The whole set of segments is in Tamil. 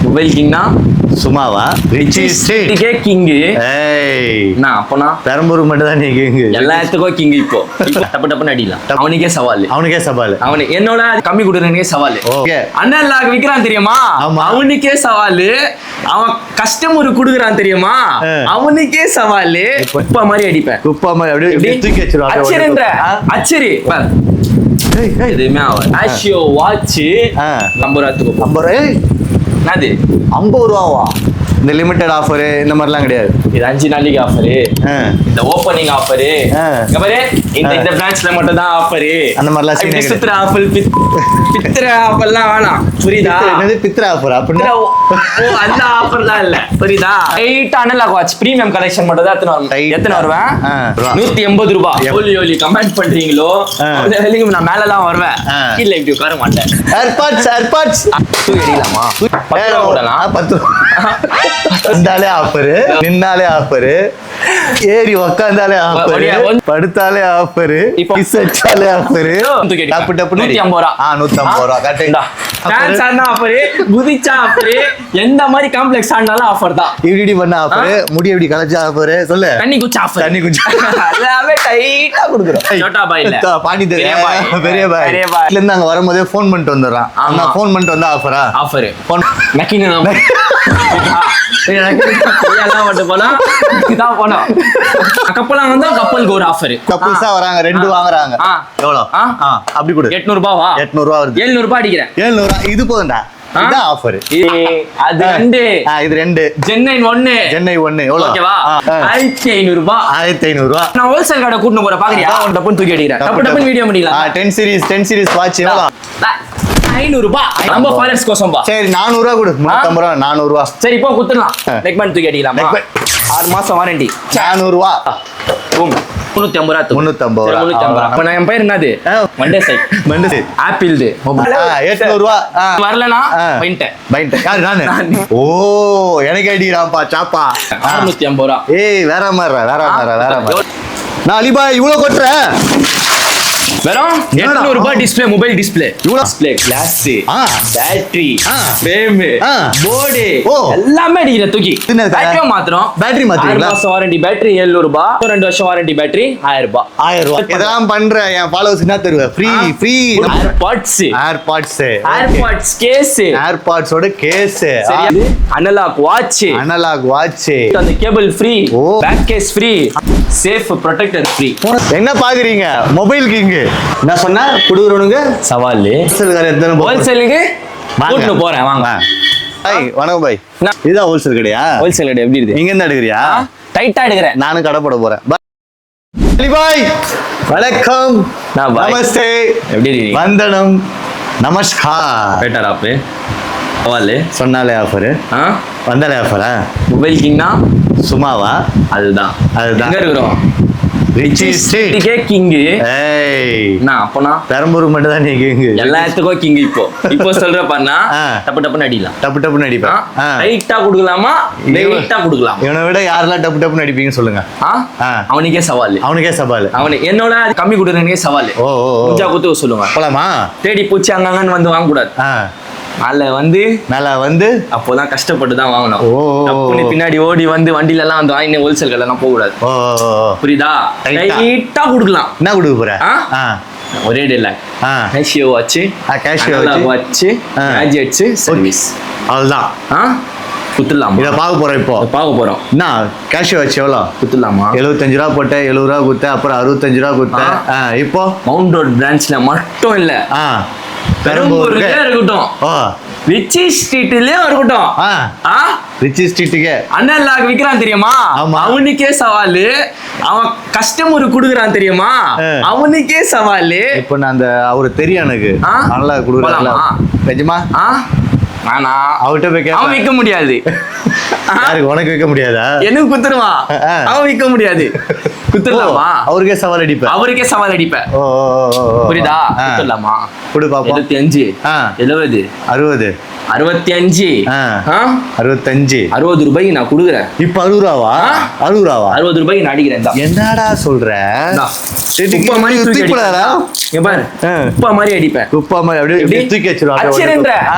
மொபைல் கிங்னா சும்மாவா? ரிச்சி ஸ்ட்ரீட்டுக்கே கிங். ஏய் நான் அப்பனா பெரம்பூர் மட்டும் தான் நீ கிங். எல்லா இடத்துக்கும் கிங். இப்போ டப்பு டப்புன்னு அடிக்கலாம். அவனுக்கே சவால். அவனுக்கு என்னோட கம்மி கொடுக்குறனுக்கே சவால். அண்ணன் லாக் விக்கிறான் தெரியுமா, அவனுக்கே சவால். அவன் கஸ்டமர் குடுக்குறான் தெரியுமா, அவனுக்கே சவால். குப்பா மாதிரி அடிப்பேன். குப்பா மாதிரி அப்படியே தூக்கி வச்சிருவான். அச்சரின்ற அச்சரி எதுவுமே ஆகும். ஆஷியோ வாட்ச் 50 ரூபாய்க்கு. 50 ரூபாய் என்னது 50 ரூபாவா? இந்த லிமிடெட் ஆஃபர் இந்த மாதிரிலாம் கிடையாது. இது 5 நாளைக்கு ஆஃபர். இந்த ஓப்பனிங் ஆஃபர் பாரு. இந்த பிரான்ச்ல மட்டும் தான் ஆஃபர். அந்த மாதிரிலாம் சீன் பித்திர ஆஃபர் பித்திர ஆஃபர்லாம் வேணாம். புரியுதா? என்னது பித்திர ஆஃபர்? அப்படினா அந்த ஆஃபர்லாம் இல்ல. புரியுதா? 8 அனலாக் வாட்ச் பிரீமியம் கலெக்ஷன் மட்டும் தான் எத்தனை வருவேன்? 180 ரூபாய். ஓலி கமெண்ட் பண்றீங்களோ அதுக்கு நான் மேலலாம் வருவேன். இல்ல இப்படி உட்கார மாட்டேன். ஏர்பாட்ஸ் எடுக்கலாமா? 10 போடலாம். 10 வந்தாலே ஆஃபர், நின்னாலே ஆஃபர், ஏறி உக்காந்தாலே ஆஃபர், படுத்தாலே ஆஃபர், கிஸ் அடிச்சாலே ஆஃபர். டப்பு டப்பு 150 ரூபா. 150 ரூபா கரெக்ட்டா. டான்ஸ் ஆனா ஆஃபர், குதிச்சா ஆஃபர், எந்த மாதிரி காம்ப்ளெக்ஸ் ஆனாலும் ஆஃபர் தான். இப்படி பண்ண ஆஃபர், முடி இப்படி கலச்சா ஆஃபர். சொல்லு. தண்ணி குச்சா ஆஃபர். எல்லாமே டைட்டா கொடுக்குறோம். சோட்டா பாய் இல்ல, பாண்டி பெரிய பாய். இதுல இருந்து அங்க வரும்போதே ஃபோன் பண்ணிட்டு வந்துறான். ஆமா ஃபோன் பண்ணிட்டு வந்தா ஆஃபரா? ஆஃபர். ஃபோன் நக்கின கப்பலாம் வந்து கப்பலுக்கு ஒரு ஆஃபர். கப்பல்ஸா வராங்க, 2 வாங்குறாங்க. எவ்வளவு? அப்படி கொடு. 800 ரூபாவா? 800 ரூபா வருது. 700 ரூபாய் அடிக்கிறேன். 700 ரூபாய் இது போதும்டா. இதான் ஆஃபர். அது 2. இது 2. சென்னை 1. எவ்வளவு? ஓகேவா? 1500 ரூபாய். 1500 ரூபாய். நான் ஹோல்சேல் கடை கூட்டிட்டு போறேன். பாக்குறியா? டப்புன்னு தூக்கி அடிக்கிறேன். டப்புன்னு வீடியோ பண்ணிடலாம். 10 சீரிஸ் வாட்ச் எவ்வளவு? 500 ரூபாய். நம்ம ஃபாலோவர்ஸ் கோசம்பா. சரி 400 ரூபாய் கொடு. 350 ரூபாய். 400 ரூபாய். சரி இப்போ குத்துறலாம். நெக்மேன் தூக்கி அடிக்கலாம். 6 மாசம் வாரண்டி. 400 ரூபாய். 350 ரூபாய். 350 ரூபாய். 350 ரூபாய். நான் என் பேர் என்னது? மண்டே சை. ஆப்பிள் து. 800 ரூபாய். வரலனா பைன்ட்ட. யாரு நானு? ஓ எனக்கு அடிக்கிறான்ப்பா சாப்பா. 650 ரூபாய். ஏய் வேற மாதிரி. நான் அலிபாய் இவ்வளவு கொட்றேன். வெறும் 800 ரூபாய் டிஸ்ப்ளே, மொபைல் டிஸ்ப்ளே. இவ்வளவு display, glass, battery, frame, board எல்லாமே அடிக்கிற தூக்கி. பேட்டரி மாத்திரம். பேட்டரி மாத்திரீங்களா? 6 மாசம் வாரண்டி பேட்டரி 700 ரூபாய். 2 வருஷம் வாரண்டி பேட்டரி 1000 ரூபாய். 1000 ரூபாய். இதெல்லாம் பண்ற என் ஃபாலோவர்ஸ் என்ன தருவ? Free AirPods case case. Analog watch அந்த cable free, back case free, safe protector free. என்ன பாக்குறீங்க? மொபைல் கிங் நான் சொன்னா குடுக்குறவனுங்க சவால். ஹோல்சேலுக்கு கூட்டிட்டு போறேன் வாங்க. வணக்கம் பாய். இதுதான் ஹோல்சேல் கடையா? ஹோல்சேல் கடை எப்படி இருக்கு? இங்க இருந்து எடுக்கிறியா? டைட்டா எடுக்கிறேன். நானும் கடை போட போறேன். பாய் வணக்கம். நமஸ்தே. எப்படி இருக்கீங்க? வந்தனம் நமஸ்கார். பெட்டர் ஆப் சவால் சொன்னாலே ஆஃபர். வந்தாலே ஆஃபரா? மொபைல் கிங்னா சும்மாவா? அதுதான் எங்க இருக்கிறோம்? ரிச்சி ஸ்ட்ரீட்டுக்கே கிங். ஏய் நான் அப்பனா பெரம்பூர் மட்டும் தான் நீ கிங். எல்லா இடத்துக்கும் கிங். இப்போ சொல்ற பண்ணா டப்புன்னு அடிக்கலாம். டப்புன்னு அடிப்பேன். டைட்டா குடுக்கலாமா? லைட்டா குடுக்கலாம். இவனை விட யாரெல்லாம் டப்புன்னு அடிப்பீங்கன்னு சொல்லுங்க. அவனுக்கே சவால். அவனுக்கு என்னோட கம்மி குடுக்கறனே சவால். கொஞ்சம் குத்து சொல்லுங்க. போலாமா? தேடி பூச்சி அங்கங்கன்னு வந்து வாங்க கூடாது. மேல வந்து அப்போதான் கஷ்டப்பட்டு தான் வாங்கணும். பின்னாடி ஓடி வந்து வண்டியில எல்லாம் வந்து வாங்கி ஹோல்சேல் கடை எல்லாம் போக கூடாது. புரியுதா? டைட்டா குடுக்கலாம். என்ன குடுக்க போற? ஒரே டேல கேஷியோ வாட்ச், கேஜெட்ஸ், சர்வீஸ். அவ்வளவுதான். குத்துலாமா? இத பார்க்க போறோம். என்ன கேஷியோ வாட்ச் எவ்வளோ குத்துலாமா? 75 ரூபா போட்ட, 70 ரூபா குத்த, அப்புறம் 65 ரூபா குத்த. இப்போ மவுண்ட் ரோட் பிரான்ச்ல மட்டும் இல்ல, பெரம்பூர்லயே இருக்கட்டும், ரிச்சி ஸ்ட்ரீட்லயே இருக்கட்டும். ரிச்சி ஸ்ட்ரீட்டுக்கே அண்ணன் லாக் விக்கிறான் தெரியுமா, அவனுக்கே சவால். அவன் கஸ்டமர் குடுக்குறான் தெரியுமா, அவனுக்கே சவால். இப்ப நான் அந்த அவரு தெரியும் எனக்கு, நல்லா குடுக்குறான் நிஜமா. ஆனா அவர்கிட்ட போய் அவன் விற்க முடியாது. உனக்கு விற்க முடியாதா? எனக்கு குத்துருவான், அவன் விற்க முடியாது. குத்துடலாமா? அவருக்கே சவால் அடிப்பேன். புரியுதா? குத்துடலாமா? குடு பாப்போம். 75 70 60 65 60 ரூபாய்க்கு நான் குடுக்குறேன். இப்ப 60 ரூபாவா? 60 ரூபாய்க்கு நான் அடிக்கிறேன். என்னடா சொல்ற? குப்பா மாதிரி தூக்கி தூக்கிப்படாதா? இங்க பாரு குப்பா மாதிரி அடிப்பேன் குப்பா மாதிரி அப்படியே தூக்கி வச்சிருவாங்க. அச்சரின்ற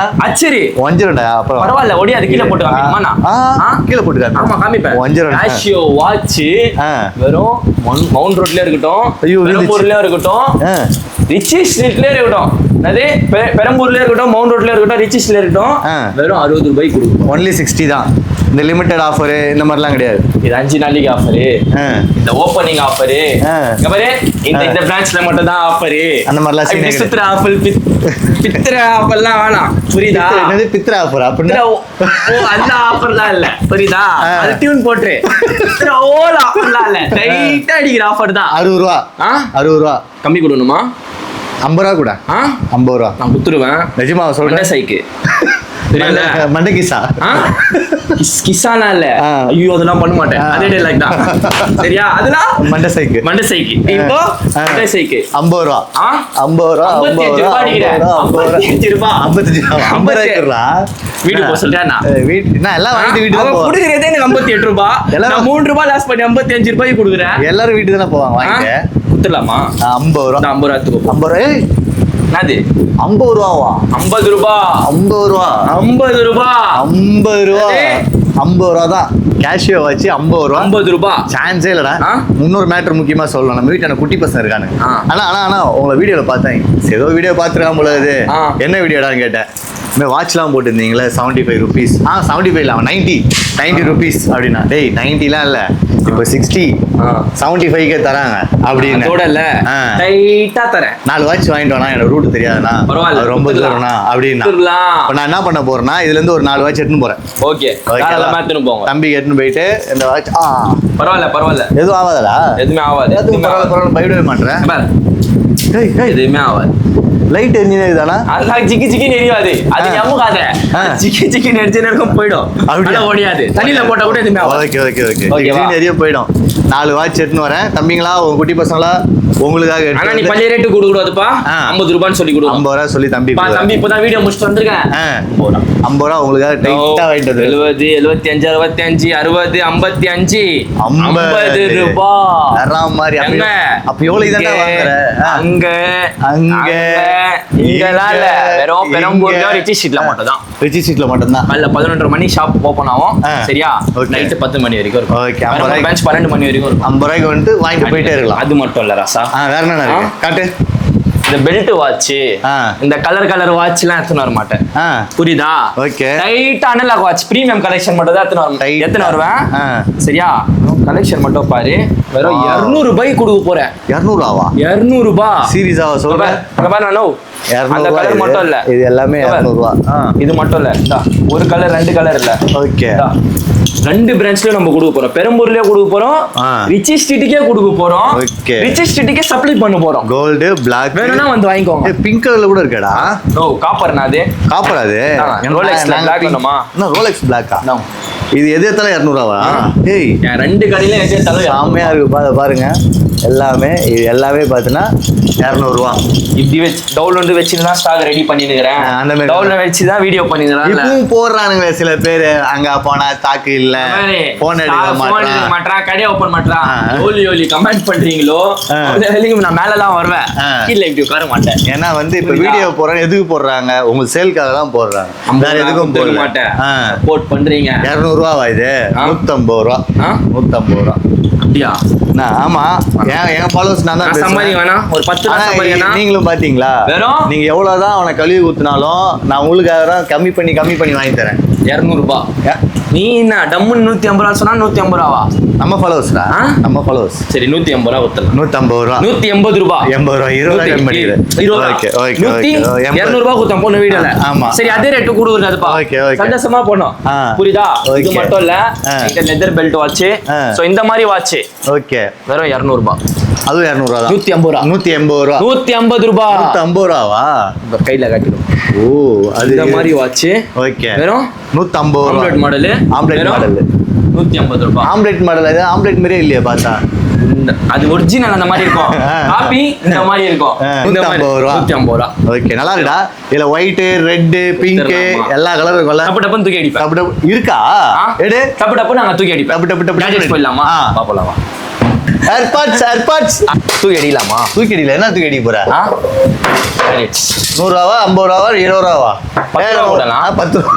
அச்சரி ஒஞ்சிரடா அப்புறம் பரவாயில்ல ஒடி அது கீழே போட்டு காமிக்குமா நான் கீழே போட்டு காமி. ஆமா காமிப்பேன். ஒஞ்சிரடா காஷியோ வாட்ச் வெறும் மவுண்ட் ரோட்லயே இருக்கட்டும், ஐயோ, பெரம்பூர்லயே இருக்கட்டும், ரிச்சி ஸ்ட்ரீட்லயே இருக்கட்டும், அதே பெரம்பூர்லயே இருக்கட்டும், மவுண்ட் ரோட்லயே இருக்கட்டும், ரிச்சி ஸ்ட்ரீட்ல இருக்கட்டும், வெறும் 60 ரூபாய்க்கு கொடுக்கும். ஒன்லி 60 தான். இந்த லிமிடெட் ஆஃபர் இந்த மாதிரிலாம் கிடையாது. இது 5 நாளைக்கு ஆஃபரு, இந்த ஓப்பனிங் ஆஃபரு, இங்க பாரு இந்த பிரான்ச்ல மட்டும் தான் ஆஃபரு. அந்த மாதிரிலாம் சீனே சித்திர ஆஃபர் பித்திர ஆஃபர்லாம் வேணாம், புரியுதா? என்னது பித்ரா ஆஃபர் அப்படின்னா? ஓ அந்த ஆஃபர்லாம் இல்ல, புரியுதா? அது டியூன் போட்டு பித்திர ஓல ஆஃபர்லாம் இல்ல, டைட்டா அடிக்கிற ஆஃபர் தான். 60 ரூபா. 60 ரூபா கம்மி கொடுக்கணுமா? 50 ரூபா கூட. 50 ரூபா நான் குத்துருவேன். நிஜமா சொல்றேன். சைக்கு மண்டை கிசா கிசாலாம் இல்ல, ஐயோ அதெல்லாம் பண்ண மாட்டேன். அதே டைலாக் தான் சரியா? அதெல்லாம் மண்டை சைக்கு இப்போ மண்டை சைக்கு 50 ரூபா. 50 ரூபா 55 ரூபா அடிக்கிறேன். 55 ரூபா 55 ரூபா வீடு போக சொல்றேன். நான் எல்லாம் வாங்கிட்டு வீட்டுக்கு தான் போறேன். குடுக்குறதே எனக்கு 58 ரூபா, நான் 3 ரூபாய் லாஸ் பண்ணி 55 ரூபாய்க்கு கொடுக்குறேன். எல்லாரும் வீட்டுக்கு தானே போவாங்க வாங்கிட்டு. குத்துலாமா? 50 ரூபா. 50 ரூபாய்க்கு 50 ரூபா. என்னது 50 ரூபாவா? 50 ரூபா 50 ரூபா 50 ரூபா 50 ரூபா 50 ரூபா தான். கேஷியோ வச்சு 50 ரூபா. 50 ரூபா சான்ஸே இல்லடா. இன்னொரு மேட்டர் முக்கியமா சொல்லலாம். நம்ம வீட்டுல குட்டி பசங்க இருக்கானு. ஆனா உங்களை வீடியோல பார்த்தேன். ஏதோ வீடியோ பார்த்துருக்கான் போல. இது என்ன வீடியோடான்னு கேட்டேன். வாட்ச்லாம் போட்டுருந்தீங்களே 75 ருபீஸ். 75 இல்லாம 90 ருபீஸ் அப்படின்னா. டேய் 90லாம் இல்ல, இப்போ 60 75க்கே தராங்க அப்படின்னு. டைட்டா தரேன். 4 வாட்ச் வாங்கிட்டு வானா, எனக்கு ரூட் தெரியாதுண்ணா, ரொம்ப தூரம்னா அப்படின்னா. நான் என்ன பண்ண போறேன்னா, இதுல இருந்து ஒரு 4 வாட்ச் எடுத்துன்னு போறேன். ஓகே தம்பி எடுத்துன்னு போயிட்டு இந்த வாட்ச் பரவாயில்ல எதுவும் ஆகாதடா. எதுவுமே ஆகாது. பரவாயில்ல பயப்படவே மாட்டேன். எதுவுமே ஆகாது. லைட் எரிஞ்சினே தானா? அதெல்லாம் ஜிக்கி ஜிக்கின்னு எரியாது. அது எம்முகாத ஜிக்கி ஜிக்கின்னு எரிஞ்ச நேரம் போயிடும். அப்படியே ஓடியாது. தண்ணியில போட்டா கூட எதுவுமே ஆகாது. ஓகே எரிய போயிடும். 4 வாட்ச் எடுத்துன்னு வரேன். தம்பிங்களா உங்க குட்டி பசங்களா உங்களுக்காக ஆனா நீ பழைய ரேட்டு கொடுக்க கூடாதுப்பா. 50 ரூபான்னு சொல்லி கொடு. 50 ரூபா சொல்லி தம்பி இப்பதான் வீடியோ முடிச்சுட்டு வந்திருக்கேன். 50 ரூபா உங்களுக்காக டைட்டா வாங்கிட்டு வந்து 70 75 65 60 55 50 ரூபாய் வேற மாதிரி. அப்ப எவ்வளவு இதெல்லாம் வாங்குற? அங்க இங்கலாம் இல்ல, வெறும் பெரம்பூர்ல ரிச்சி ஸ்ட்ரீட்ல மட்டும் தான். ரிச்சி ஸ்ட்ரீட்ல மட்டும் தான். அல்ல 11:30 மணி ஷாப் ஓபன் ஆகும். சரியா? நைட் 10 மணி வரைக்கும் இருக்கும். ஓகே. 12 மணி வரைக்கும் இருக்கும். 50 ரூபாய்க்கு வந்து வாங்கிட்டு போயிட்டே இருக்கலாம். அது மட்டும் இல்ல ராசா, வேற என்ன இருக்கு காட்டு. இந்த பெல்ட் வாட்ச், இந்த கலர் வாட்ச் எல்லாம் எடுத்துன்னு வர மாட்டேன். புரியுதா? ஓகே. டைட்டா அனலாக் வாட்ச் பிரீமியம் கலெக்ஷன் மட்டும் தான் எடுத்துன்னு வருவேன். சரியா? கலெக்ஷன் மட்டும் பாரு. வெறும் 200 ரூபாய்க்கு கொடுக்க போறேன். 200 ரூபாவா? 200 ரூபாய். சீரியஸாவா சொல்றேன்? அங்க பாரு நானோ அந்த கலர் மட்டும் இல்ல, இது எல்லாமே 200 ரூபாய். இது மட்டும் இல்ல, ஒரு கலர் 2 கலர் இல்ல. ஓகே. 2 பிரான்ச்லயும் நம்ம கொடுக்க போறோம். பெரம்பூர்லயே கொடுக்க போறோம், ரிச்சி ஸ்ட்ரீட்டுக்கே கொடுக்க போறோம். ஓகே. ரிச்சி ஸ்ட்ரீட்டுக்கே சப்ளை பண்ண போறோம். கோல்ட், பிளாக் வேணும்னா வந்து வாங்கிக்கோங்க. பிங்க் கலர்ல கூட இருக்கடா. ஓ காப்பர்னா அது? காப்பர் அது. ரோலெக்ஸ்ல பிளாக் வேணுமா? நான் ரோலெக்ஸ் பிளாக்கா? இது எது எத்தனை 200 ரூபாவா? ஏய் 2 கடையில எது எத்தனை ஆமையா இருக்கு பாருங்க. எல்லாமே இது எல்லாமே பாத்தீங்கன்னா 200 ரூபா. இப்படி வச்சு டவுன்லோட் வச்சுதான் ஸ்டாக் ரெடி பண்ணிருக்கிறேன். அந்த மாதிரி டவுன்லோட் வச்சு தான் வீடியோ பண்ணிருக்கேன். இப்பவும் போடுறானுங்க சில பேர். அங்க போனா ஸ்டாக் இல்ல, போன் எடுக்க மாட்டான், கடை ஓபன் பண்றான். ஓலி கமெண்ட் பண்றீங்களோ நான் மேலலாம் வருவேன், கீழ இப்படி உட்கார மாட்டேன். ஏன்னா வந்து இப்ப வீடியோ போறேன், எதுக்கு போடுறாங்க? உங்க சேல்காக தான் போடுறாங்க, வேற எதுக்கும் போட மாட்டேன். சப்போர்ட் பண்றீங்க. 200 ரூபாவா இது? 150 ரூபா. 150 ரூபா. அப்படியா? ஆமா, என் ஃபாலோவர்ஸ் நான் தான் பேசுறேன். ஒரு 10 நீங்களும் பாத்தீங்களா? நீங்க எவ்வளவுதான் அவனை கழுவி ஊத்துனாலும் நான் உங்களுக்காக தான் கம்மி பண்ணி வாங்கி தரேன். 200 ரூபாய். நீ என்ன டம்முன்னு 150 ரூபா சொன்னா 150 ரூபாவா? நம்ம ஃபாலோவர்ஸ்டா? நம்ம ஃபாலோவர்ஸ். சரி 150 ரூபா ஊத்தலாம். 150 ரூபா. 180 ரூபாய். 80 ரூபா. 20 ரூபா கம்மி பண்ணிடுறேன். Okay okay. 200 ரூபாய் ஊத்தம் போன வீடியோல. ஆமா. சரி அதே ரேட் கொடுக்குறதுப்பா. Okay okay. சந்தோஷமா போணும். புரியுதா? இது மட்டும் இல்ல, இந்த லெதர் பெல்ட் வாட்ச். சோ இந்த மாதிரி வாட்ச். ஓகே. வெறும் 200 ரூபாய். அதுவும் 200 ரூபா. 150 ரூபா. 180 ரூபா. 150 ரூபாய். 150 ரூபாவா? கையில காட்டிடும். ஓ, அது இந்த மாதிரி வாட்ச். ஓகே. வெறும் 150 ரூபாய். Omelette model. 150 ரூபாய். Omelette model. அது ஆம்லெட் மாதிரியே இல்லையா பார்த்தா? அது ஒரிஜினல் அந்த மாதிரி இருக்கும். காப்பி இந்த மாதிரி இருக்கும். 150 ரூபாய். 150 ரூபாய். ஓகே, நல்லா இருக்குடா. இதுல ஒயிட், ரெட், பிங்க் எல்லா கலரும் இருக்கும்ல. டப்பு டப்புன்னு தூக்கி அடிப்பேன். டப்பு டப்பு இருக்கா? எடு. டப்பு டப்பு நாங்க தூக்கி அடிப்பேன். டப்பு டப்பு டப்பு போயிடலாமா? பாப்பலாம் வா. ஏர்பாட்ஸ் தூக்கி அடிக்கலாமா? தூக்கி அடிக்கல, என்ன தூக்கி அடிக்க போற? 100 ரூபாவா, 50 ரூபாவா, 20 ரூபாவா? 10 ரூபா கொடுக்கலாம். 10 ரூபா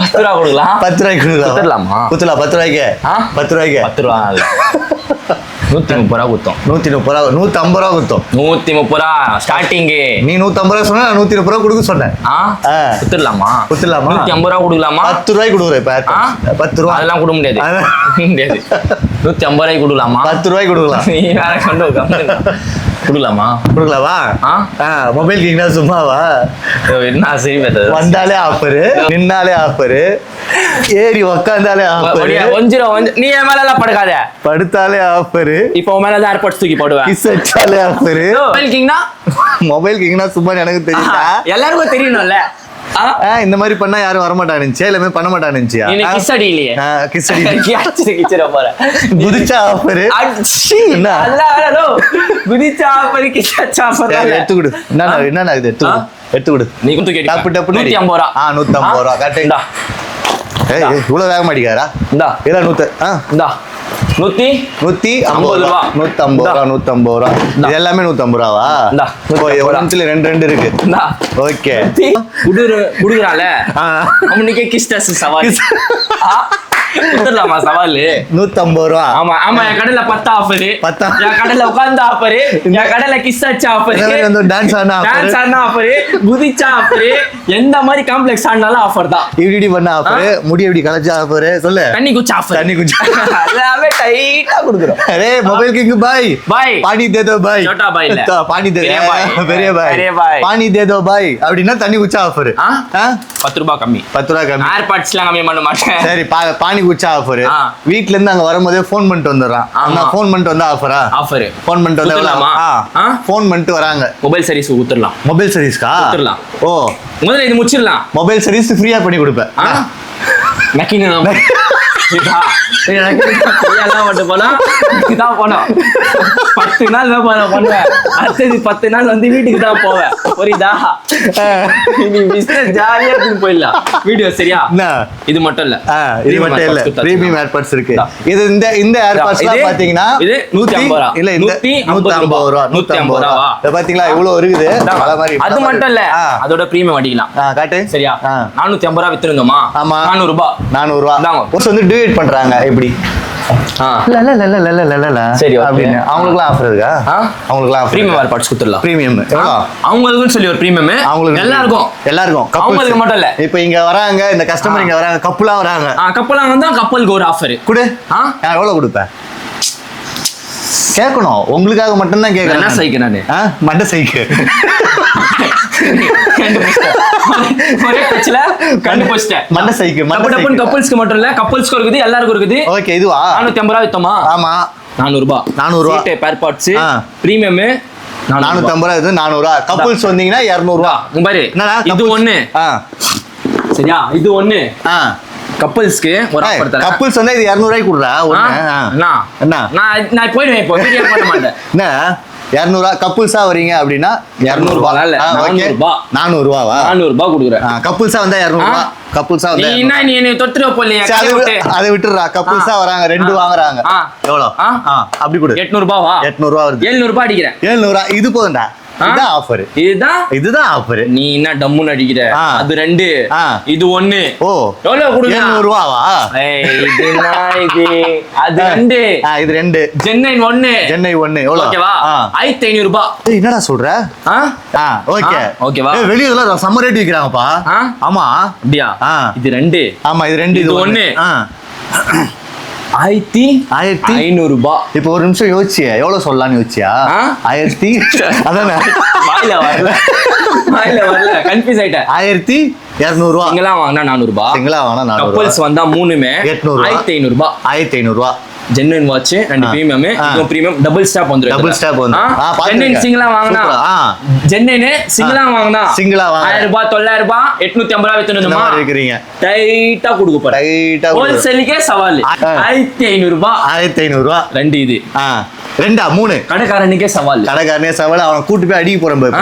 10 ரூபா கொடுக்கலாம். 10 ரூபாய்க்கு குத்துடலாமா? குத்தலாம் 10 ரூபாய்க்கு. 10 ரூபாய்க்கு 10 ரூபா 130 ரூபா குத்தோம். 130 ரூபா 150 ரூபா குத்தம். 130 ரூபா ஸ்டார்டிங். நீ 150 ரூபா சொன்னா, நான் 130 ரூபா கொடுக்க சொன்னேன். குத்துடலாமா? 150 ரூபா கொடுக்கலாமா? 10 ரூபாய்க்கு கொடுக்குறேன் இப்ப. 10 ரூபா அதெல்லாம் கொடுக்க முடியாது. முடியாது. 150 ரூபாய்க்கு கொடுக்கலாமா? 10 ரூபாய்க்கு கொடுக்கலாம். நீ வேற கொண்டு கொடுக்கலாமா? கொடுக்கலாமா? மொபைல் கிங்னா சும்மாவா? என்ன சரி வந்தாலே ஆஃபரு, நின்னாலே ஆஃபரு, ஏறி உக்காந்தாலே ஆஃபரு. நீ என் மேல எல்லாம் படுக்காத. படுத்தாலே ஆஃபரு. இப்போ உன் மேல தான் ஏர்பாட்ஸ் தூக்கி போடுவேன். கிஸ் அடிச்சாலே ஆஃபரு. மொபைல் கிங்னா சும்மா எனக்கு தெரியுமா? எல்லாருக்கும் தெரியணும்ல. இந்த மாதிரி பண்ணா யாரும் வர மாட்டானுச்சு, எல்லாமே பண்ண மாட்டானுச்சு. கிஸ் அடியிலையே. கிஸ் அடி போற குதிச்சா ஆஃபர். குதிச்சா ஆஃபர், கிஸ் ஆஃபர். எடுத்து கொடு. என்ன இது எடுத்து கொடு. நீ தூக்கி டப்பு டப்பு 150 ரூபா. 150 ரூபா கரெக்டா. ஏய் இவ்வளவு வேக மாட்டீங்கடா. இந்தா இல்ல 100. இந்தா 150 ரூபா. 150 ரூபா. இது எல்லாமே 150 ரூபாவா? ஒரு நிமிஷத்துல 2 இருக்கு. ஓகே குடுக்குறால அவனுக்கே கிஸ்டஸ் சவால். குடுத்துடலாமா சவால்? 150 ரூபா. ஆமா ஆமா. என் கடையில 10 ஆஃபர். என் கடையில உட்கார்ந்து ஆஃபர். என் கடையில கிஸ் அடிச்ச ஆஃபர். டான்ஸ் ஆனா ஆஃபர். குதிச்சா ஆஃபர். எந்த மாதிரி காம்ப்ளெக்ஸ் ஆனாலும் ஆஃபர் தான். இப்படி பண்ண ஆஃபர். முடி எப்படி கலச்ச ஆஃபர் சொல்லு. தண்ணி குச்ச ஆஃபர். தண்ணி குச்ச எல்லாமே டைட்டா குடுக்குறோம். அரே மொபைல் கிங் பாய் பானி दे दो भाई. छोटा भाई இல்ல. பானி दे பெரிய பாய். பானி दे दो भाई அப்படினா தண்ணி குச்ச ஆஃபர். 10 ரூபாய் கம்மி. 10 ரூபாய் கம்மி. ஏர்பாட்ஸ்லாம் கம்மி பண்ண மாட்டேன். சரி பானி குச்சா ஆஃபர். வீட்ல இருந்து அங்க வரும்போதே ஃபோன் பண்ணிட்டு வந்துறான். அங்க ஃபோன் பண்ணிட்டு வந்தா ஆஃபரா? ஆஃபர். ஃபோன் பண்ணிட்டு வந்தா ஃபோன் பண்ணிட்டு வராங்க. மொபைல் சர்வீஸ் குத்துறலாம். மொபைல் சர்வீஸ்க்கா குத்துறலாம். ஓ முதல்ல இது முடிச்சிரலாம். மொபைல் சர்வீஸ் ஃப்ரீயா பண்ணி கொடுப்பேன். நக்கினா போனா 10 நாள் பண்ணுவேன். அடுத்தது 10 நாள் வந்து வீட்டுக்கு தான் போவேன். புரியுதா? நீ பிசினஸ் ஜாலியா போயிடலாம். வீடியோ சரியா? இது மட்டும் இல்ல, இது மட்டும் இல்ல, பிரீமியம் ஏர்பாட்ஸ் இருக்கு. இது இந்த ஏர்பாட்ஸ்லாம் பாத்தீங்கன்னா இது 150 ரூபா. இல்ல இந்த 150 ரூபா. 150 ரூபா. இத பாத்தீங்களா இவ்வளவு இருக்குது. அது மட்டும் இல்ல, அதோட பிரீமியம் அடிக்கலாம். காட்டு சரியா? 450 ரூபா வித்துறோமா? ஆமா 400 ரூபா. 400 ரூபா தாங்க. வந்து டிவைட் பண்றாங்க இப்படி. சரி அப்படின்னு அவங்களுக்குலாம் ஆஃபர் இருக்கா? அவங்களுக்குலாம் ஆஃபர். பிரீமியம் ஏர்பாட்ஸ் குத்துறலாம். பிரீமியம் எவ்வளோ? அவங்களுக்குன்னு சொல்லி ஒரு பிரீமியம். அவங்களுக்கு எல்லாருக்கும் அவங்களுக்கு மட்டும் இல்ல. இப்போ இங்க வராங்க, இந்த கஸ்டமர் இங்க வராங்க, கப்புலாம் வராங்க. கப்பலாம் வந்தா கப்பலுக்கு ஒரு ஆஃபர் கொடு. எவ்வளவு கொடுப்பேன் கேட்கணும். உங்களுக்காக மட்டும்தான் கேட்கறேன். என்ன சைக்கு நானு மண்டை சைக்கு மண்டை சைக்கு கப்பல்ஸ்க்கு மட்டும் இல்ல, கப்பல்ஸ்க்கு இருக்குது, எல்லாருக்கும் இருக்குது. ஓகே இதுவா 450 ரூபா வித்தோமா? ஆமா 400 ரூபா. 400 ரூபா. ஏர்பாட்ஸ் பிரீமியம் 450 ரூபா. இது 400 ரூபா. கப்பல்ஸ் வந்தீங்கன்னா 200 ரூபா. பாரு இது ஒண்ணு சரியா? இது ஒண்ணு கப்பல்ஸ்க்கு ஒரு ஆஃபர் தரேன். கப்பல்ஸ் வந்து இது 200 ரூபாய்க்கு குடுறா. என்ன நான் போய்டுவேன். இப்போ வீடியோ பண்ண மாட்டேன். என்ன 200 ரூபா கப்புள்ஸா வரீங்க அப்படின்னா 200 ரூபா இல்ல 400 ரூபா. 400 ரூபாவா? 400 ரூபா கொடுக்குறேன். கப்புள்ஸா வந்தா 200 ரூபா. கப்புள்ஸா வந்தா நீ என்ன நீ தொத்துற போலையா? அதை விட்டுறா. கப்புள்ஸா வராங்க, 2 வாங்குறாங்க. எவ்வளவு? அப்படி கொடு. 800 ரூபாவா? 800 ரூபா வருது. 700 ரூபாய் அடிக்கிறேன். 700 ரூபாய் இது போதும்டா. இதுதான் ஆஃபர். இதுதான் ஆஃபர். நீ என்ன டம்முன்னு அடிக்கிற? அது 2 இது 1. ஓ எவ்வளவு கொடுங்க? 700 ரூபாவா? இது அது 2 இது 2 ஜென்னை 1 எவ்வளவு? ஓகேவா? 1500 ரூபாய். என்னடா சொல்ற? ஓகே ஓகேவா? வெளிய இதெல்லாம் சம்மர் ரேட் விக்கறாங்கப்பா. ஆமா அப்படியா? இது 2. ஆமா இது 2 இது 1. 1500 ரூபாய். இப்போ ஒரு நிமிஷம் யோசிச்சியா எவ்வளவு சொல்லலாம்னு யோசிச்சியா? 1000 அதானே வாயில வரல கன்ஃபியூஸ் ஆயிட்டேன். 1200 ரூபாய். சிங்களா வாங்கினா 400 ரூபாய். சிங்களா வாங்கினா 400 ரூபாய். கப்பல்ஸ் வந்தா மூணுமே 800 ரூபாய். 1500 ரூபாய். 1500 ரூபாய். ஜென்னுன் வாட்ச் அண்ட் பிரீமியம். இது பிரீமியம் டபுள் ஸ்டாப் வந்துரும். டபுள் ஸ்டாப் வந்துரும். ஜென்னுன் சிங்களா வாங்குனா ஜென்னுன் சிங்களா வாங்குனா 1000 ரூபாய் 900 ரூபாய் 850 ரூபாய் வித்துறதுமா இருக்கீங்க. டைட்டா கொடுக்க போறேன். டைட்டா ஹோல்சேலுக்கே சவால். 1500 ரூபாய். 1500 ரூபாய். 2 இது 2 3 கடைக்காரனுக்கே சவால். கடைக்காரனே சவால். அவனை கூட்டு போய் அடிக்க போறேன் பாரு.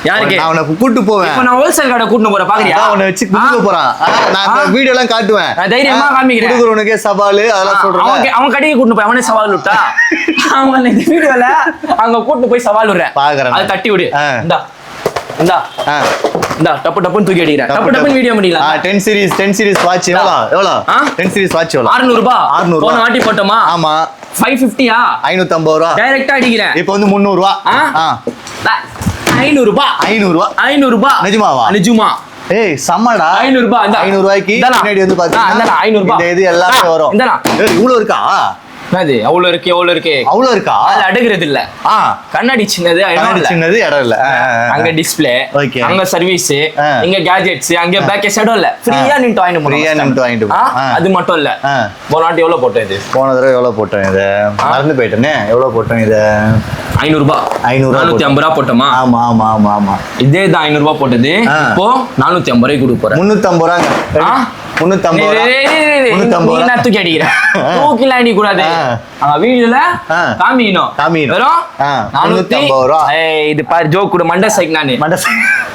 யாருக்கு? அவனை கூட்டு போவேன். இப்ப நான் ஹோல்சேல் கடை கூட்டு போறேன் பாக்குறியா? அவனை வச்சு குடுக்க போறான். நான் இந்த வீடியோ எல்லாம் காட்டுவேன். நான் தைரியமா காமிக்கிறேன். குடுக்குறவனுக்கே சவால் அதெல்லாம் சொல்றேன். அவன் கடைக்கு கூட்டு போய் அவனே சவால் விட்டா அவங்க இந்த வீடியோல அங்க கூட்டு போய் சவால் விடுறேன். பாக்குறேன். அது தட்டி விடு. இந்தா இந்தா இந்தா டப்பு டப்புன்னு தூக்கி அடிக்கிறேன். டப்பு டப்புன்னு வீடியோ முடியலாம். 10 சீரிஸ் வாட்ச் எவ்வளவு 10 சீரிஸ் வாட்ச் எவ்வளவு? 600 ரூபாய். 600 போன வாட்டி போட்டோமா? ஆமா. 550யா? 550 ரூபாய். டைரக்டா அடிக்கிறேன். இப்போ வந்து 300 ரூபாய். 500 ரூபாய். 500 ரூபாய். 500 ரூபாய். நிஜமாவா? நிஜமா. ஏய் சம்மடா. 500 ரூபாய். 500 ரூபாய்க்கு பின்னாடி வந்து பாத்தீங்கன்னா 500 ரூபாய். இது எல்லாமே வரும். இவ்வளவு இருக்கா? அது அவ்வளவு இருக்கு அவ்வளவு இருக்கா? அது அடுக்குறது இல்ல. கண்ணாடி சின்னது இடம் இல்ல. அங்க டிஸ்ப்ளே, அங்க சர்வீஸ், இங்க கேஜெட்ஸ், அங்க பேக்கேஜ் இடம் இல்ல. ஃப்ரீயா நின்னு வாங்கிட்டு அது மட்டும் இல்ல. போன வாட்டி எவ்வளவு போட்டோம் இது? போன தடவை எவ்வளவு போட்டோம் இது? மறந்து போயிட்டேனே. எவ்வளவு போட்டோம் இது? 500 ரூபாய். 450 ரூபாய் போட்டோமா? ஆமா ஆமா ஆமா ஆமா. இதே தான் 500 ரூபாய் போட்டது. இப்போ 450 ரூபாய் கொடுக்க போறேன். 350 ரூபாய். 350 ரூபாய். நீ தூக்கி அடிக்கிறேன். தூக்கில அடி கூடாது. வீடியோல காமிக்கணும். வெறும் 450 ரூபாய். இது பாரு ஜோக் கூட மண்டை சைக் நானு.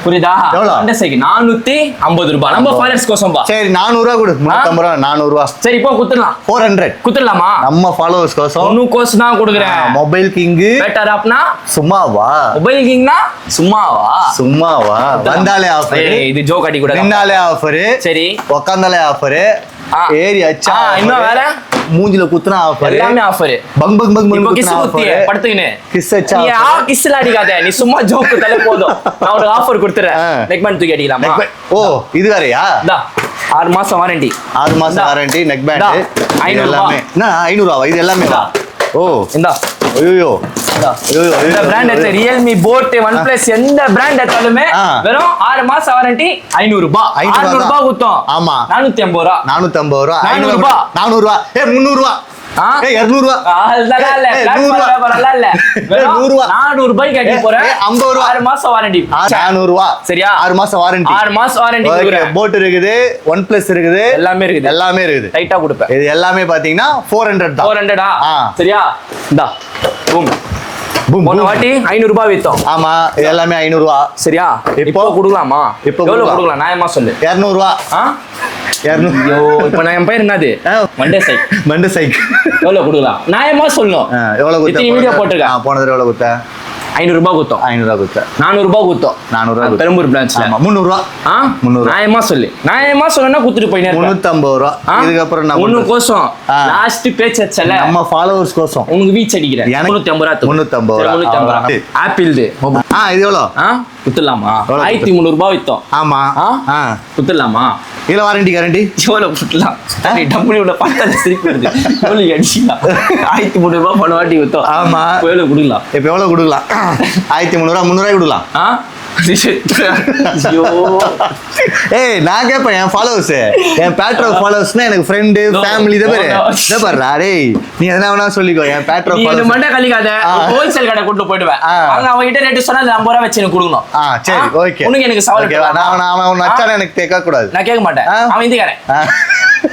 புரியுதா? மண்டை சைக் 450 ரூபாய். நம்ம ஃபாலோவர்ஸ் கோசம்பா. சரி 400 ரூபாய் கொடு. 350 ரூபாய் 400 ரூபாய். சரி இப்போ குத்துறலாம். 400 குத்துறலாமா? நம்ம ஃபாலோவர்ஸ் கோசம். உனக்கு கோசம் தான் கொடுக்குறேன். மொபைல் கிங் பெட்டர் ஆப்னா சும்மாவா? மொபைல் கிங்னா சும்மாவா? வந்தாலே ஆஃபர். இது ஜோக் அடி கூட. நின்னாலே ஆஃபர். சரி உட்கார்ந்தாலே ஆஃபர். ஏறி அச்சா இன்னும் வேற மூஞ்சில குத்துனா ஆஃபர். எல்லாமே ஆஃபர். பங் பங் பங் பங் கிஸ் குத்தியே படுத்துக்கினே கிஸ் அச்சா. நீ கிஸ்ல அடிக்காத. நீ சும்மா ஜோக் தல போதும். நான் ஒரு ஆஃபர் கொடுத்துறேன். நெக் பேண்ட் தூக்கி அடிக்கலாமா? ஓ இது வேறயா? டா 6 மாசம் வாரண்டி. 6 மாசம் வாரண்டி நெக் பேண்ட். 500 எல்லாமே. என்ன 500 ரூபாய் இது எல்லாமே? ஓ இந்தா. ஐயோ இந்த பிராண்ட் எடுத்து Realme, Boat, OnePlus எந்த பிராண்ட் எடுத்தாலுமே வெறும் 6 மாசம் வாரண்டி 500 ரூபாய். 600 ரூபாய் குத்தோம். ஆமா 450 ரூபாய். 450 ரூபாய். 500 ரூபாய். 400 ரூபாய். 300 ரூபாய். 200 ரூபாய். அதெல்லாம் இல்ல. பிளாட்ஃபார்ம்ல இல்ல. வெறும் 100 ரூபாய். 400 ரூபாய் கட்டி போறேன். 50 ரூபாய். 6 மாசம் வாரண்டி. 400 ரூபாய். சரியா? 6 மாசம் வாரண்டி. 6 மாசம் வாரண்டி குடுக்குறேன். Boat இருக்குது, OnePlus இருக்குது, எல்லாமே இருக்குது. டைட்டா கொடுப்பேன். இது எல்லாமே பாத்தீங்கன்னா 400 தான். 400 சரியா? இந்தா பூம் போன வாட்டி 500 ரூபாய் வித்தோம். ஆமா இது எல்லாமே 500 ரூபாய். சரியா? இப்போ கொடுக்கலாமா? இப்போ எவ்வளவு கொடுக்கலாம்? நியாயமா சொல்லு. 200 ரூபாய். 200. ஐயோ இப்போ நான் என் பேர் என்னது? மண்டே சைக். எவ்வளவு கொடுக்கலாம்? நியாயமா சொல்லணும். எவ்வளவு குத்த? வீடியோ போட்டுருக்கேன். போன தடவை எவ்வளவு குத்த? 500 ரூபாய் குத்தோம். 500 ரூபாய் குத்த. 400 ரூபாய் குத்தோம். 400 ரூபாய் பெரம்பூர் பிரான்ச்ல. 300 ரூபாய். 300. நியாயமா சொல்லு. நியாயமா சொல்லனா குத்துட்டு போயினே. 350 ரூபாய். இதுக்கு அப்புறம் நான் உனக்கு கோசம் லாஸ்ட் பேட்ச் அச்சல நம்ம ஃபாலோவர்ஸ் கோசம் உனக்கு வீச் அடிக்கிறேன். 350 ரூபாய். 350 ரூபாய். ஆப்பிள் இது எவ்வளவு? குத்துலாமா? 1300 ரூபாய் வித்தோம். ஆமா குத்துலாமா? இல்ல வாரண்டி கேரண்டி எவ்வளவு குத்துலாம்? நீ டம்புனி உள்ள பார்த்தால சிரிப்பு வருது. எவ்வளவு அடிச்சிலாம்? 1300 ரூபாய் போன வாட்டி வித்தோம். ஆமா எவ்வளவு கொடுக்கலாம்? இப்ப எவ்வளவு கொடுக்கலாம்? 1300 ரூபாய். 300 ரூபாய் கொடுக்கலாம். ஏய் நான் கேட்பேன் என் ஃபாலோவர்ஸ், என் பேட்ரோ ஃபாலோவர்ஸ்னா எனக்கு ஃப்ரெண்டு ஃபேமிலி தான் பேரு. இத பாருடா டேய் நீ எதனா வேணா சொல்லிக்கோ. என் பேட்ரோ ஃபாலோவர்ஸ் நீ மண்ட கலிக்காத. ஹோல்சேல் கடை கூட்டி போய்டுவேன். அங்க அவங்க கிட்ட ரேட் சொன்னா 50 ரூபாய் வெச்சு எனக்கு கொடுக்கணும். சரி ஓகே. உனக்கு எனக்கு சவால் ஓகே. அவன் நச்சானே எனக்கு கேட்க கூடாது. நான் கேட்க மாட்டேன். அவன் இந்திக்காரன்.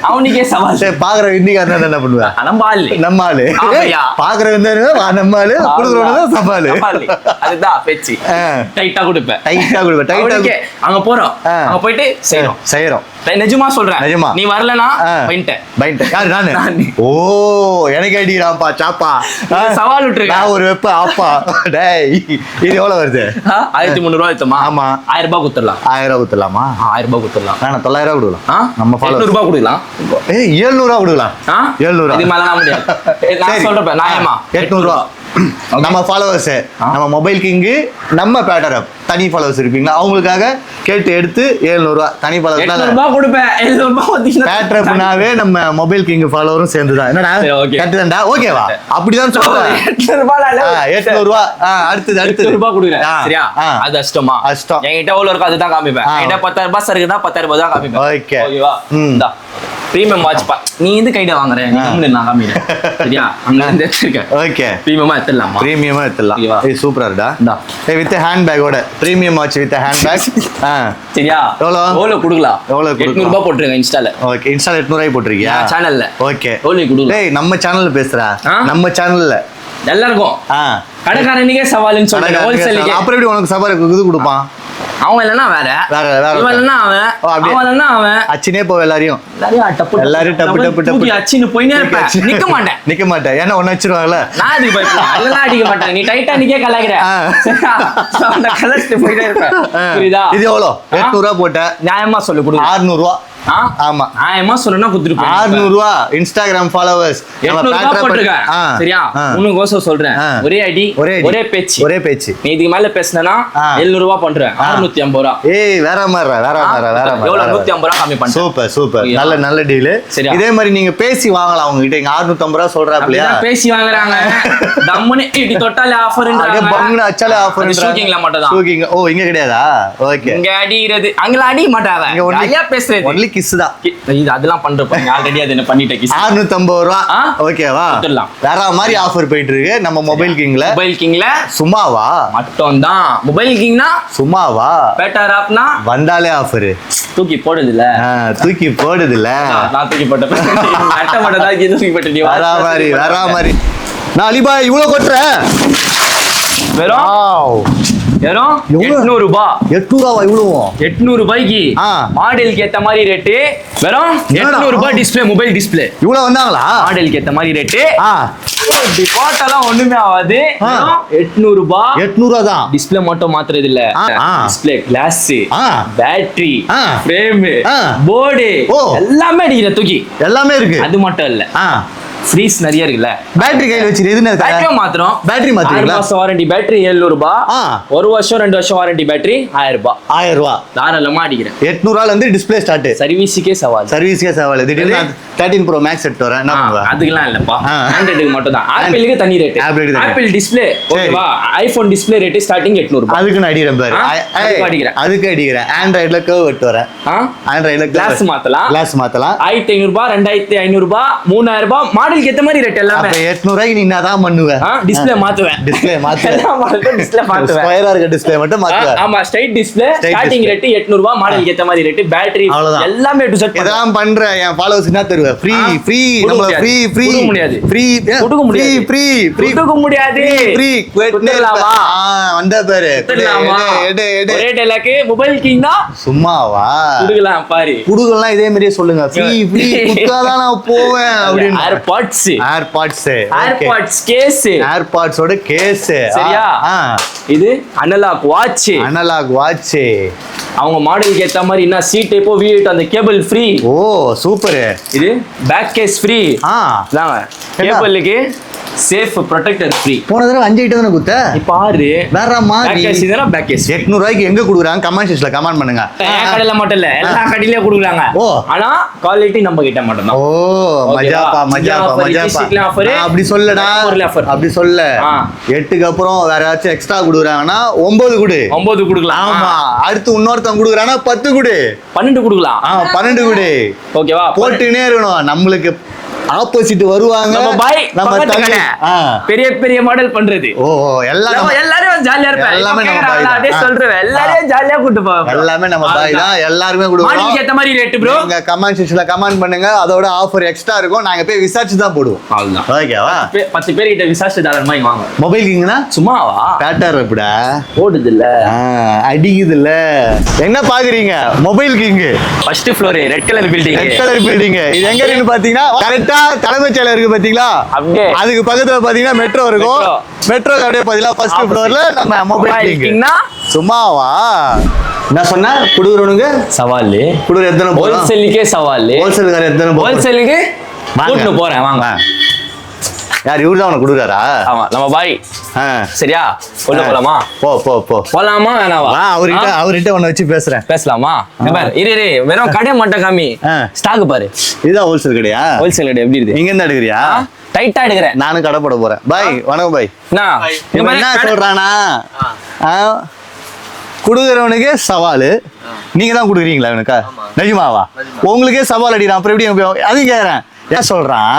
அவனுக்கே சவால். சரி பாக்குற இந்திக்காரன் என்ன பண்ணுவா? நம்ம ஆளு பாக்குற நம்ம ஆளு குடுக்குறவங்க சவால். அதுதான் பேச்சு. டைட்டா கொடுப்பேன். அங்க போறோம். அங்க போயிட்டு செய்யறோம். நிஜமா சொல்றேன். நிஜமா நீ வரலனா பைன்ட்டேன். யாரு நானு? ஓ எனக்கு அடிக்கிறான்ப்பா சாப்பா. சவால் விட்டுருக்க. நான் ஒரு வெப்ப ஆப்பா. டேய் இது எவ்வளவு வருது? 1300 ரூபாய் வித்தமா? ஆமா 1000 ரூபாய் குத்துறலாம். 1000 ரூபாய் குத்துறலாமா? 1000 ரூபாய் குத்துறலாம். நான் 900 ரூபாய் கொடுக்கலாம். நம்ம 800 ரூபாய் கொடுக்கலாம். ஏய் 700 ரூபாய் கொடுக்கலாம். 700 இது மேல முடியாது. நான் சொல்றேன் நியாயமா 800 ரூபாய். நம்ம ஃபாலோவர்ஸ் நம்ம மொபைல் கிங் நம்ம பேட்டர் அப் தனி ஃபாலோவர்ஸ் இருப்பீங்களா அவங்களுக்காக கேட்டு எடுத்து 700 ரூபாய் தனி ஃபாலோவர்ஸ் 700 ரூபாய் கொடுப்பேன். 700 ரூபாய் வந்தீங்கன்னா பேட்டர் அப்னாவே நம்ம மொபைல் கிங் ஃபாலோவரும் சேர்ந்துதான். என்னடா கரெக்ட்டா ஓகேவா? அப்படிதான் சொல்றேன். 800 ரூபாய் 800 ரூபாய். அடுத்து 800 ரூபாய் கொடுங்க. சரியா? அது அஷ்டமா அஷ்டம். என்கிட்ட எவ்வளவு இருக்கு அதுதான் காமிப்பேன். என்கிட்ட 10000 ரூபாய் இருக்குன்னா 10000 ரூபாய் தான் காமிப்பேன். ஓகே ஓகேவா? இந்தா பிரீமியம் வாட்ச் பா. நீ இந்த கைட வாங்குற நீ கம்பெனி நான் காமிக்கிறேன். சரியா? அங்க இருந்து எடுத்துக்க. ஓகே பிரீமியமா எடுத்துடலாமா? பிரீமியமா எடுத்துடலாம். ஏய் சூப்பரா இருக்குடா. இந்தா ஏய் வித் ஹேண்ட் பேக்கோட premium watch with handbag. சரியா? எவ்வளவு கொடுக்கலாம்? 800 ரூபாய் போட்டுருங்க இன்ஸ்டால. ஓகே இன்ஸ்டால 800 ரூபாய் போட்டுருக்கியா? சேனல்ல. ஓகே எவ்வளவு கொடுக்கலாம்? டேய் நம்ம சேனல்ல பேசுறா. நம்ம சேனல்ல எல்லாருக்கும் கடைக்காரனுக்கே சவால்னு சொல்றாங்க ஹோல்சேலுக்கு. அப்புறம் எப்படி உனக்கு சவால் இது கொடுப்பான்? அவன் இல்லைன்னா வேற இவன் இல்லைன்னா அவன் இல்லைன்னா அவன் அச்சினே போவ எல்லாரையும் டப்பு டப்பு டப்பு அச்சின்னு போயினே இருப்பேன். நிக்க மாட்டேன் ஏன்னா ஒன்னு வச்சிருவாங்கல்ல. நான் அதுக்கு போயிட்டேன் எல்லாம் அடிக்க மாட்டேன். நீ டைட்டானிக்கே கலாய்க்கிற அந்த கலர்ஸ்ட்டு போயிட்டே இருப்பேன். புரியுதா? இது எவ்வளோ? 800 ரூபா போட்ட நியாயமா சொல்லு கொடு. 600 ரூபா. ஆமா நியாயமா சொல்லணும்னா குடுத்துருப்பேன். 600 ரூபா. இன்ஸ்டாகிராம் ஃபாலோவர்ஸ் 800 ரூபா போட்டுருக்கேன். சரியா? உனக்கு சொல்றேன். ஒரே அடி ஒரே பேச்சு. நீ இதுக்கு மேல பேசினா 700 ரூபா பண்றேன். 650 ரூபா. ஏய் வேற மாதிரி எவ்வளவு? 150 ரூபா கம்மி பண்ண. சூப்பர் நல்ல டீல். இதே மாதிரி நீங்க பேசி வாங்கலாம் அவங்க கிட்ட. 650 ரூபா சொல்றாப்லையா? பேசி வாங்குறாங்க. தம்முனே இப்படி தொட்டாலே ஆஃபர்ன்றாங்க. பங்குன அச்சாலே ஆஃபர்ன்றாங்க. ஷூட்டிங்ல மட்டும் தான். ஷூட்டிங். ஓ இங்க கிடையாதா? ஓகே. இங்க அடிக்கிறது அங்க அடிக்க மாட்டாங்க. ஐயா பேசுறது ஒன்லி கிஸ் தான். இது அதெல்லாம் பண்றப்ப ஆல்ரெடி அது என்ன பண்ணிட்டேன். கிஸ் 650 ரூபா. ஓகேவா? வேற மாதிரி ஆஃபர் போயிட்டு இருக்கு நம்ம மொபைல் கிங்ல. சும்மாவா? மட்டும் தான் மொபைல் கிங்னா சும்மாவா? பெட்டர் ஆப்னா வந்தாலே ஆஃபர். தூக்கி போடுது இல்ல நான் தூக்கி போட்டேன். அட்ட மட்டும் தான் தூக்கி போட்டு நீ வேற மாதிரி நான் அலிபாய் இவ்வளவு கொட்டுறேன். வெறும் 800 ரூபாய். 800 ரூபாய் இவ்வளவு? 800 ரூபாய்க்கு மாடலுக்கு ஏத்த மாதிரி ரேட்டு. வெறும் 800 ரூபாய் டிஸ்ப்ளே, மொபைல் டிஸ்ப்ளே. இவ்வளவு வந்தாங்களா? மாடலுக்கு ஏத்த மாதிரி ரேட்டு. டிபார்ட்லாம் ஒண்ணுமே ஆகாது. 800 ரூபாய். 800 ரூபாய் தான். டிஸ்ப்ளே மட்டும் மாத்துறது இல்ல. Display, glass, battery, frame, board எல்லாமே அடிக்கிற தூக்கி எல்லாமே இருக்கு. அது மட்டும் இல்ல, ஃப்ரீஸ் நிறைய இருக்குல்ல. பேட்டரி கையில வச்சிரு. எதுன்னு பேட்டரி மாத்திரம். பேட்டரி மாத்திரீங்களா? 6 மாசம் வாரண்டி பேட்டரி 700 ரூபாய். 1 வருஷம் 2 வருஷம் வாரண்டி பேட்டரி 1000 ரூபாய். 1000 ரூபாய் தாராளமா அடிக்கிறேன். 800 ரூபாயில இருந்து டிஸ்ப்ளே ஸ்டார்ட். சர்வீஸ்க்கே சவால். திடீர்னு 13 Pro Max எடுத்து வரேன். என்ன பண்ணுவ? அதுக்கெல்லாம் இல்லப்பா. ஆண்ட்ராய்டுக்கு மட்டும் தான். ஆப்பிளுக்கு தனி ரேட். ஆப்பிள் டிஸ்ப்ளே ஓகேவா? ஐபோன் டிஸ்ப்ளே ரேட் ஸ்டார்டிங் 800 ரூபாய். அதுக்கு நான் அடிக்கிறேன் பாரு. அதுக்கு அடிக்கிறேன். ஆண்ட்ராய்டுல கர்வ் எடுத்து வரேன். ஆண்ட்ராய்டுல கிளாஸ் மாத்தலாம். 1500 ரூபாய், 2500 ரூபாய், 3000 ரூபாய். மாடலுக்கு ஏத்த மாதிரி ரேட் எல்லாமே. அப்ப 800 ரூபாய்க்கு நீ என்னதான் பண்ணுவ? டிஸ்ப்ளே மாத்துவேன். டிஸ்ப்ளே மாத்துவேன். ஸ்கொயரா இருக்க டிஸ்ப்ளே மட்டும் மாத்துவேன். ஆமா, ஸ்ட்ரைட் டிஸ்ப்ளே. ஸ்டார்டிங் ரேட் 800 ரூபாய். மாடலுக்கு ஏத்த மாதிரி ரேட், பேட்டரி எல்லாமே டு செட். இதெல்லாம் பண்ற என் ஃபாலோவர்ஸ் என்ன தருவ? ஃப்ரீ நம்மள ஃப்ரீ கொடுக்க முடியாது. ஃப்ரீ கொடுக்க முடியாது. வந்த பாரு. ரேட் எல்லாக்கு மொபைல் கிங்னா சும்மாவா? குடுக்கலாம் பாரு. குடுக்கலாம் இதே மாதிரியே சொல்லுங்க. ஃப்ரீ குடுத்தாதான் நான் போவேன் அப்படின்னு. AirPods case. ஏர்பாட்ஸோட கேஸ். சரியா? இது அனலாக் வாட்ச். அவங்க மாடலுக்கு ஏத்த மாதிரி என்ன சி டைப்போ V8 அந்த கேபிள் ஃப்ரீ. Oh super. இது பேக் கேஸ் ஃப்ரீ. கேபிளுக்கு சேஃப் ப்ரொடெக்டர் ஃப்ரீ. போன தடவை 5 ஐட்டம் தான குத்த. பாரு வேற மாதிரி. பேக் கேஸ் இதெல்லாம் பேக் கேஸ் 800 ரூபாய்க்கு எங்க குடுக்குறாங்க? கமெண்ட் செக்ஷன்ல கமெண்ட் பண்ணுங்க. என் கடையில மட்டும் இல்ல, எல்லா கடையிலயும் குடுக்குறாங்க. ஆனா குவாலிட்டி நம்ம கிட்ட மட்டும் தான். ஓ மஜாப்பா. அப்படி சொல்லடா. அப்படி சொல்ல. 8க்கு அப்புறம் வேற ஏதாச்சும் எக்ஸ்ட்ரா குடுக்குறாங்கன்னா 9 குடு. 9 குடுக்கலாம். ஆமா. அடுத்து இன்னொருத்தன் குடுக்குறானா 10 குடு. 12 குடுக்கலாம். 12 குடு. ஓகேவா? போட்டுனே இருக்கணும். நம்மளுக்கு ஆப்போசிட் வருவாங்க. நம்ம பெரிய பெரிய மாடல் பண்றது. ஓ எல்லாரும் ஜாலியா இருப்பாங்க. எல்லாமே நம்ம பாய் தான். அப்படியே சொல்றேன். எல்லாரையும் ஜாலியா கூட்டி போவாங்க. எல்லாமே நம்ம பாய் தான். எல்லாரும் கொடுப்போம். மாடலுக்கு ஏத்த மாதிரி ரேட் ப்ரோ. நீங்க கமெண்ட் செக்ஷன்ல கமெண்ட் பண்ணுங்க. அதோட ஆஃபர் எக்ஸ்ட்ரா இருக்கும். நாங்க போய் விசாரிச்சு தான் போடுவோம். அவ்வளவுதான். ஓகேவா? 10 பேர் கிட்ட விசாரிச்சு தாராளமா வாங்க. மொபைல் கிங்னா சும்மாவா? பேட்டர் எப்படா ஓடுது இல்ல, அடிக்குது இல்ல. என்ன பாக்குறீங்க? Mobile king first floor red colour building. இது எங்க இருக்குன்னு பாத்தீங்கன்னா கரெக்டா தலைமைச் செயலர் இருக்கு பாத்தீங்களா? அதுக்கு பக்கத்துல பாத்தீங்கன்னா மெட்ரோ இருக்கும். மெட்ரோ அப்படியே பாத்தீங்கன்னா ஃபர்ஸ்ட் ஃப்ளோர்ல நம்ம மொபைல் கிங்னா சும்மாவா? என்ன சொன்னா? குடுக்குறவனுக்கு சவால். குடுக்குற எத்தனை ஹோல்சேலுக்கே சவால். ஹோல்சேலுக்கு எத்தனை? ஹோல்சேலுக்கு கூட்டிட்டு போறேன் வாங்க. யார் இவரு தான் உனக்கு கொடுக்குறாரா? ஆமா நம்ம பாய். சரியா? உள்ள போலாமா? போலாமா வேணாவா? அவர்கிட்ட ஒண்ணு வச்சு பேசலாமா? இரு வெறும் கடை மட்டும் காமி. ஸ்டாக் பாரு. இதுதான் ஹோல்சேல் கடையா? ஹோல்சேல் கடை எப்படி இருக்கு? இங்க இருந்து எடுக்கிறியா? டைட்டா எடுக்கிறேன். நானும் கடை போட போறேன். பாய் வணக்கம் பாய். என்ன சொல்றானா? குடுக்குறவனுக்கே சவால். நீங்க தான் குடுக்குறீங்களா இவனுக்கா? நிஜமாவா? உங்களுக்கே சவால் அடிக்கிறான். அப்புறம் எப்படி? அதையும் கேக்குறேன். ஏன் சொல்றான்?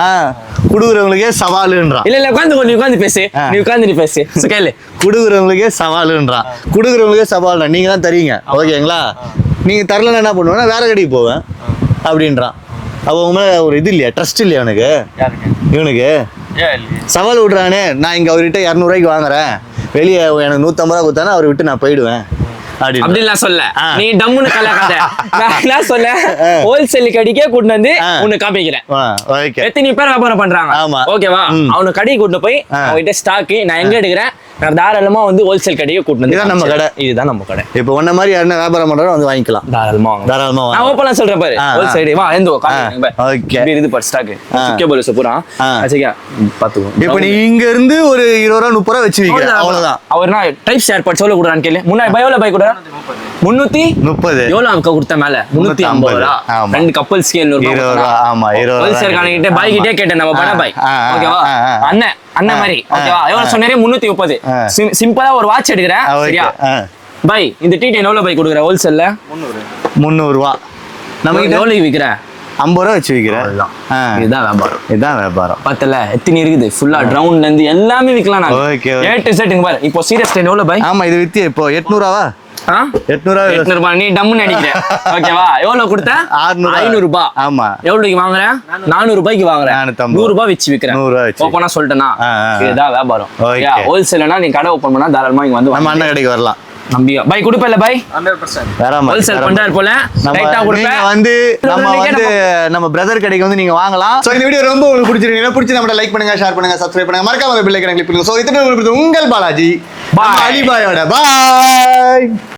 குடுக்குறவங்களுக்கே சவாலுன்றான். இல்ல உட்காந்து பேசு. நீ உட்காந்து பேசு. கேளு. குடுக்குறவங்களுக்கே சவாலுன்றான். குடுக்குறவங்களுக்கே சவால் நீங்க தான் தரீங்க. ஓகேங்களா? நீங்க தரலன்னா என்ன பண்ணுவேன்னா வேற கடைக்கு போவேன் அப்படின்றான். அப்போ உங்க மேல ஒரு இது இல்லையா? ட்ரஸ்ட் இல்லையா அவனுக்கு? இவனுக்கு சவால் விடுறானே, நான் இங்க அவர்கிட்ட 200 ரூபாய்க்கு வாங்குறேன், வெளியே எனக்கு 150 ரூபா கொடுத்தானே அவரை விட்டு நான் போயிடுவேன் அப்படிலாம் சொல்ல. நீ டம்முன்னு கலக்காத. நான் என்ன சொல்ல, ஹோல்சேல் கடைக்கே கூட்டு வந்து உன்னை காமிக்கிறேன். எத்தனை பேர் வியாபாரம் பண்றாங்க, ஓகேவா? அவனை கடைக்கு கூட்டு போய் அவன்கிட்ட ஸ்டாக் நான் எங்க எடுக்கிறேன், நான் தாராளமா வந்து ஹோல்சேல் கடையை கூட்டு வந்து நம்ம கடை, இதுதான் நம்ம கடை. இப்போ உன்ன மாதிரி யாருன்னா வியாபாரம் பண்றோம் வந்து வாங்கிக்கலாம், தாராளமா நான் ஓப்பனா சொல்றேன் பாரு. ஹோல்சேல் வா எந்தோ ஓகே இது பர் ஸ்டாக் கேபிள்ஸ் பூரா அச்சா பாத்துக்கோ. இப்போ நீ இங்க இருந்து ஒரு 20 ரூபா 30 ரூபா வெச்சு விக்கிறேன், அவ்வளவுதான். அவர்னா டைப் ஷேர் பார்ட் சொல்ல கூடான்னு கேளு. முன்னாடி பயோல பை கூட 330 எவ்வளவு அங்க கொடுத்த மேல 350 ரூபா. ரெண்டு கப்பல்ஸ் 700 ரூபா. ஆமா 20 ரூபா. ஹோல்சேல் காரங்கிட்ட பாய் கிட்டே கேட்டேன், நம்ம பண்ண பாய் ஓகேவா, அண்ணன் மாதிரி ஓகேவா. எவ்வளவு சொன்னே 330. சிம்பிளா ஒரு வாட்ச் எடுக்கிறேன் சரியா பாய். இந்த T10 எவ்வளவு பாய் கொடுக்குற ஹோல்சேல்ல? 300 ரூபா. நம்ம எவ்வளவு விக்கிற? 50 ரூபா வச்சு விக்கிறேன். இதுதான் வியாபாரம், இதுதான் வியாபாரம். பத்தல எத்தனை இருக்குது, ஃபுல்லா ரவுண்ட்ல இருந்து எல்லாமே விக்கலாம் நான். ஓகே A to Z பாரு. இப்போ சீரியஸ் 10 எவ்வளவு பாய்? ஆமா இது வித்தியே இப்போ 800 ரூபாவா? 800 ரூபாய். நீ டம்முன்னு அடிக்கிற ஓகேவா. எவ்வளவு கொடுத்த? 500 ரூபாய். ஆமா எவ்வளவுக்கு வாங்குறேன்? 400 ரூபாய்க்கு வாங்குறேன். 100 ரூபாய் வச்சு விக்கிறேன். 100 ரூபாய் வச்சு ஓபனா சொல்லிட்டேனா, இதுதான் வியாபாரம். ஹோல்சேல்னா நீ கடை ஓபன் பண்ணா தாராளமா இங்க வந்து நம்ம அண்ணன் கடைக்கு வரலாம். நம்பியா பாய் கொடுப்பல பாய் 100% ஹோல்சேல் பண்றாரு போல. ரைட்டா கொடுப்பேன். நீங்க வந்து நம்ம பிரதர் கடைக்கு வந்து நீங்க வாங்கலாம். சோ இந்த வீடியோ ரொம்ப உங்களுக்கு பிடிச்சிருந்தா பிடிச்சி நம்ம லைக் பண்ணுங்க, ஷேர் பண்ணுங்க, சப்ஸ்கிரைப் பண்ணுங்க, மறக்காம பெல் ஐகானை கிளிக் பண்ணுங்க. சோ இத்தனை உங்கள் பாலாஜி, அலி பாயோட பாய்.